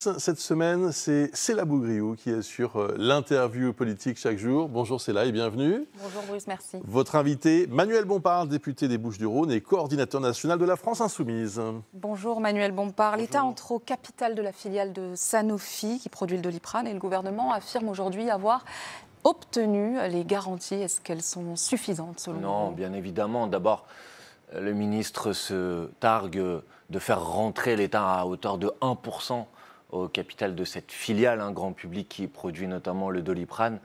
Cette semaine, c'est Céla Bougriou qui assure l'interview politique chaque jour. Bonjour Céla et bienvenue. Bonjour Bruce, merci. Votre invité, Manuel Bompard, député des Bouches-du-Rhône et coordinateur national de la France Insoumise. Bonjour Manuel Bompard. L'État entre au capital de la filiale de Sanofi qui produit le Doliprane et le gouvernement affirme aujourd'hui avoir obtenu les garanties. Est-ce qu'elles sont suffisantes selon vous? Non, bien évidemment. D'abord, le ministre se targue de faire rentrer l'État à hauteur de 1% au capital de cette filiale, un grand public qui produit notamment le Doliprane.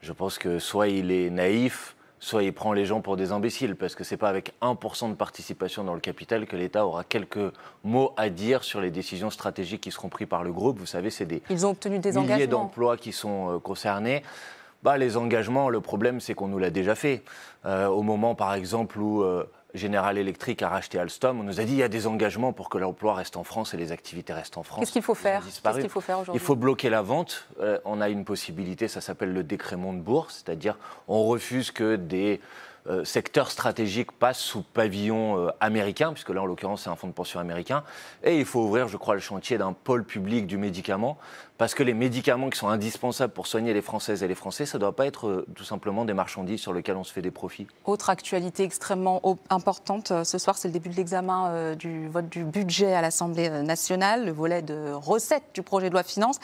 Je pense que soit il est naïf, soit il prend les gens pour des imbéciles, parce que ce n'est pas avec 1% de participation dans le capital que l'État aura quelques mots à dire sur les décisions stratégiques qui seront prises par le groupe. Vous savez, c'est des Ils ont obtenu des milliers engagements d'emplois qui sont concernés. Les engagements, le problème, c'est qu'on nous l'a déjà fait. Au moment, par exemple, où General Electric a racheté Alstom, on nous a dit qu'il y a des engagements pour que l'emploi reste en France et les activités restent en France. Qu'est-ce qu'il faut faire? Qu'est-ce qu'il faut faire aujourd'hui? Il faut bloquer la vente. On a une possibilité, ça s'appelle le décret Montebourg, c'est-à-dire on refuse que des secteurs stratégiques passent sous pavillon américain, puisque là, en l'occurrence, c'est un fonds de pension américain. Et il faut ouvrir, je crois, le chantier d'un pôle public du médicament, parce que les médicaments qui sont indispensables pour soigner les Françaises et les Français, ça ne doit pas être tout simplement des marchandises sur lesquelles on se fait des profits. Autre actualité extrêmement importante, ce soir, c'est le début de l'examen du vote du budget à l'Assemblée nationale, le volet de recettes du projet de loi de finances.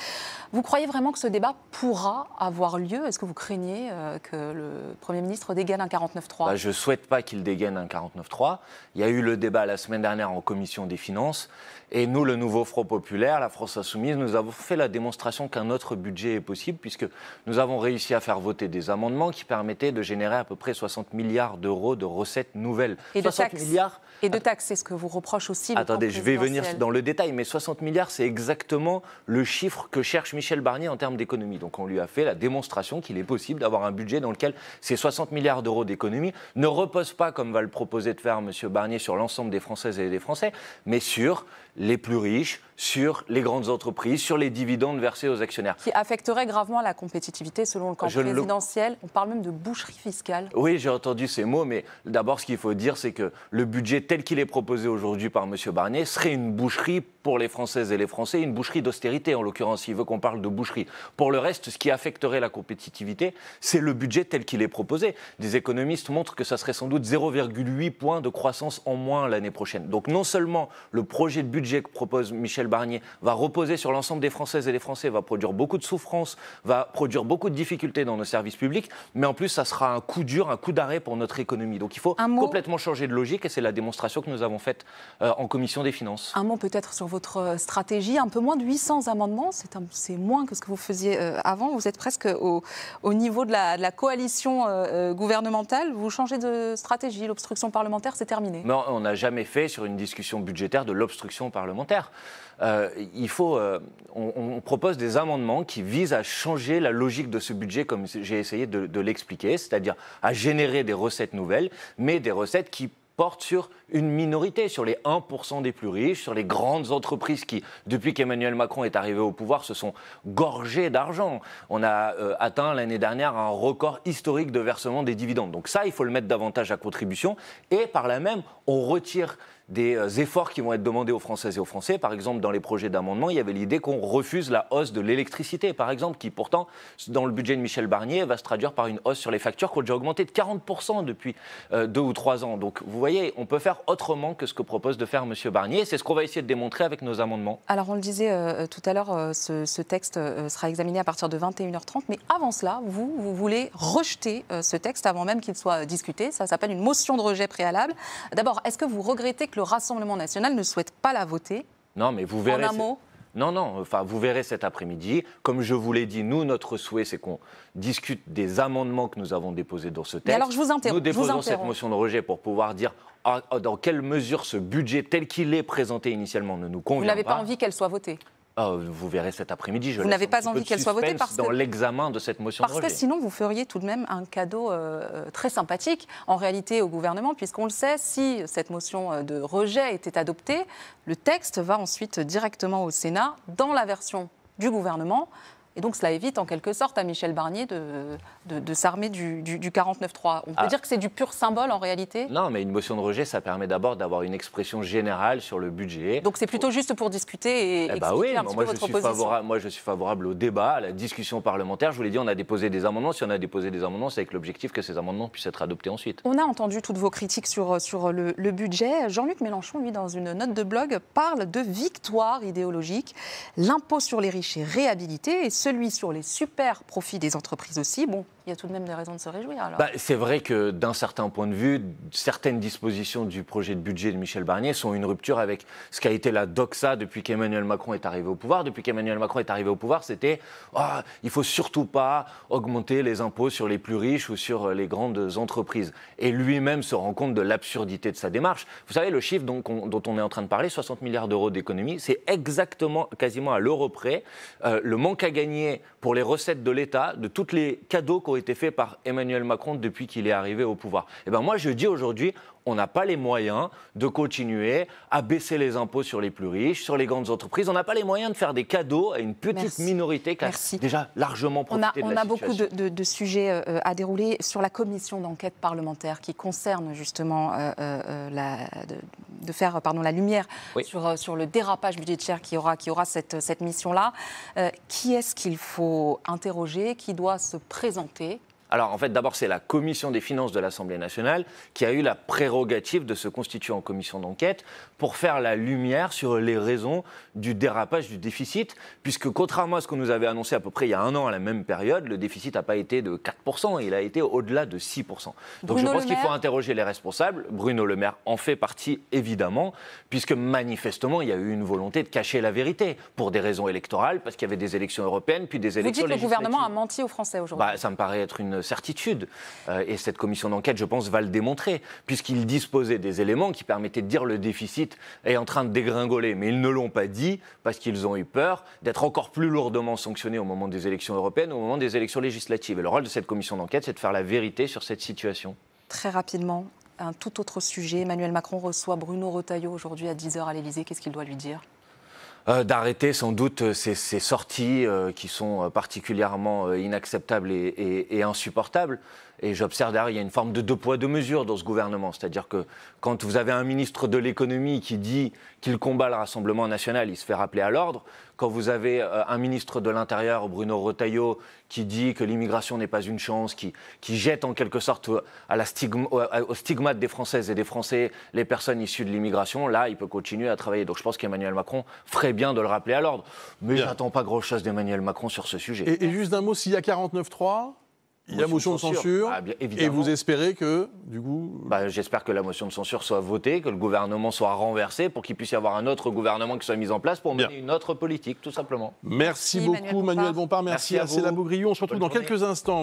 Vous croyez vraiment que ce débat pourra avoir lieu? Est-ce que vous craignez que le Premier ministre dégaine un 49.3? Je ne souhaite pas qu'il dégaine un 49.3. Il y a eu le débat la semaine dernière en commission des finances. Et nous, le nouveau Front populaire, la France Insoumise, nous avons fait la démonstration qu'un autre budget est possible, puisque nous avons réussi à faire voter des amendements qui permettaient de générer à peu près 60 milliards d'euros de recettes nouvelles. Et de taxes. Milliards. Et de taxes, c'est ce que vous reproche aussi. Attendez, je vais venir dans le détail, mais 60 milliards, c'est exactement le chiffre que cherche Michel Barnier en termes d'économie. Donc on lui a fait la démonstration qu'il est possible d'avoir un budget dans lequel ces 60 milliards d'euros d'économie ne reposent pas, comme va le proposer de faire M. Barnier, sur l'ensemble des Françaises et des Français, mais sur les plus riches, sur les grandes entreprises, sur les dividendes versés aux actionnaires. Qui affecterait gravement la compétitivité selon le camp présidentiel. On parle même de boucherie fiscale. Oui, j'ai entendu ces mots, mais d'abord, ce qu'il faut dire, c'est que le budget tel qu'il est proposé aujourd'hui par M. Barnier serait une boucherie pour les Françaises et les Français, une boucherie d'austérité, en l'occurrence, il veut qu'on parle de boucherie. Pour le reste, ce qui affecterait la compétitivité, c'est le budget tel qu'il est proposé. Des économistes montrent que ça serait sans doute 0,8 points de croissance en moins l'année prochaine. Donc non seulement le projet de budget que propose Michel Barnier va reposer sur l'ensemble des Françaises et des Français, va produire beaucoup de souffrance, va produire beaucoup de difficultés dans nos services publics, mais en plus, ça sera un coup dur, un coup d'arrêt pour notre économie. Donc il faut complètement changer de logique et c'est la démonstration que nous avons faite en commission des finances. Un mot peut-être sur votre stratégie, un peu moins de 800 amendements, c'est moins que ce que vous faisiez avant. Vous êtes presque au niveau de la coalition gouvernementale. Vous changez de stratégie, l'obstruction parlementaire, c'est terminé. Non, on n'a jamais fait sur une discussion budgétaire de l'obstruction parlementaire. On propose des amendements qui visent à changer la logique de ce budget, comme j'ai essayé de l'expliquer, c'est-à-dire à générer des recettes nouvelles, mais des recettes qui portent sur une minorité, sur les 1% des plus riches, sur les grandes entreprises qui, depuis qu'Emmanuel Macron est arrivé au pouvoir, se sont gorgées d'argent. On a atteint l'année dernière un record historique de versement des dividendes. Donc ça, il faut le mettre davantage à contribution. Et par là même, on retire des efforts qui vont être demandés aux Françaises et aux Français. Par exemple, dans les projets d'amendement, il y avait l'idée qu'on refuse la hausse de l'électricité, par exemple, qui pourtant, dans le budget de Michel Barnier, va se traduire par une hausse sur les factures qui ont déjà augmenté de 40% depuis 2 ou 3 ans. Donc, vous voyez, on peut faire autrement que ce que propose de faire M. Barnier. C'est ce qu'on va essayer de démontrer avec nos amendements. Alors, on le disait tout à l'heure, ce texte sera examiné à partir de 21h30. Mais avant cela, vous voulez rejeter ce texte avant même qu'il soit discuté. Ça s'appelle une motion de rejet préalable. D'abord, est-ce que vous regrettez que le Rassemblement national ne souhaite pas la voter? Non, mais vous verrez. En un mot. Non, vous verrez cet après-midi. Comme je vous l'ai dit, nous, notre souhait, c'est qu'on discute des amendements que nous avons déposés dans ce texte. Mais alors, je vous interromps. Nous déposons cette motion de rejet pour pouvoir dire dans quelle mesure ce budget tel qu'il est présenté initialement ne nous convient pas. Vous n'avez pas envie qu'elle soit votée? Vous verrez cet après-midi. Vous n'avez pas envie qu'elle soit votée dans l'examen de cette motion de rejet. Parce que sinon, vous feriez tout de même un cadeau très sympathique, en réalité, au gouvernement, puisqu'on le sait, si cette motion de rejet était adoptée, le texte va ensuite directement au Sénat, dans la version du gouvernement. Et donc cela évite en quelque sorte à Michel Barnier de s'armer du 49-3. On peut dire que c'est du pur symbole en réalité? Non, mais une motion de rejet, ça permet d'abord d'avoir une expression générale sur le budget. Donc c'est plutôt juste pour discuter et expliquer un petit peu votre position. Moi, je suis favorable au débat, à la discussion parlementaire. Je vous l'ai dit, on a déposé des amendements. Si on a déposé des amendements, c'est avec l'objectif que ces amendements puissent être adoptés ensuite. On a entendu toutes vos critiques sur le budget. Jean-Luc Mélenchon, lui, dans une note de blog, parle de victoire idéologique. L'impôt sur les riches est réhabilité et celui sur les super profits des entreprises aussi. Bon, il y a tout de même des raisons de se réjouir. Alors. C'est vrai que d'un certain point de vue, certaines dispositions du projet de budget de Michel Barnier sont une rupture avec ce qu'a été la doxa depuis qu'Emmanuel Macron est arrivé au pouvoir. Depuis qu'Emmanuel Macron est arrivé au pouvoir, c'était il ne faut surtout pas augmenter les impôts sur les plus riches ou sur les grandes entreprises. Et lui-même se rend compte de l'absurdité de sa démarche. Vous savez, le chiffre dont on est en train de parler, 60 milliards d'euros d'économie, c'est exactement, quasiment à l'euro près, le manque à gagner pour les recettes de l'État de tous les cadeaux qui ont été faits par Emmanuel Macron depuis qu'il est arrivé au pouvoir. Et ben moi, je dis aujourd'hui, on n'a pas les moyens de continuer à baisser les impôts sur les plus riches, sur les grandes entreprises. On n'a pas les moyens de faire des cadeaux à une petite minorité qui a déjà largement profité de la situation. On a beaucoup de sujets à dérouler sur la commission d'enquête parlementaire qui concerne justement de faire la lumière sur le dérapage budgétaire qui aura cette mission-là. Qui est-ce qu'il faut interroger? Qui doit se présenter? Alors, en fait, d'abord, c'est la commission des finances de l'Assemblée nationale qui a eu la prérogative de se constituer en commission d'enquête pour faire la lumière sur les raisons du dérapage du déficit, puisque contrairement à ce qu'on nous avait annoncé à peu près il y a un an à la même période, le déficit n'a pas été de 4%, il a été au-delà de 6%. Donc je pense qu'il faut interroger les responsables. Bruno Le Maire en fait partie, évidemment, puisque manifestement, il y a eu une volonté de cacher la vérité pour des raisons électorales, parce qu'il y avait des élections européennes, puis des élections législatives. Vous dites que le gouvernement a menti aux Français aujourd'hui? Ça me paraît être une certitude. Et cette commission d'enquête, je pense, va le démontrer, puisqu'ils disposaient des éléments qui permettaient de dire le déficit est en train de dégringoler. Mais ils ne l'ont pas dit parce qu'ils ont eu peur d'être encore plus lourdement sanctionnés au moment des élections européennes, au moment des élections législatives. Et le rôle de cette commission d'enquête, c'est de faire la vérité sur cette situation. Très rapidement, un tout autre sujet. Emmanuel Macron reçoit Bruno Retailleau aujourd'hui à 10h à l'Élysée. Qu'est-ce qu'il doit lui dire? D'arrêter sans doute ces sorties qui sont particulièrement inacceptables et insupportables. Et j'observe derrière, il y a une forme de deux poids, deux mesures dans ce gouvernement. C'est-à-dire que quand vous avez un ministre de l'économie qui dit qu'il combat le Rassemblement national, il se fait rappeler à l'ordre. Quand vous avez un ministre de l'Intérieur, Bruno Retailleau, qui dit que l'immigration n'est pas une chance, qui jette en quelque sorte au stigmate des Françaises et des Français les personnes issues de l'immigration, là, il peut continuer à travailler. Donc je pense qu'Emmanuel Macron ferait bien de le rappeler à l'ordre. Mais je n'attends pas grand-chose d'Emmanuel Macron sur ce sujet. Et juste d'un mot, s'il y a 49.3 il y a motion de censure, et vous espérez que, du coup... J'espère que la motion de censure soit votée, que le gouvernement soit renversé pour qu'il puisse y avoir un autre gouvernement qui soit mis en place pour mener une autre politique, tout simplement. Merci beaucoup, Manuel Bompard. Merci à Céla Beaugrillon. On se retrouve dans quelques instants.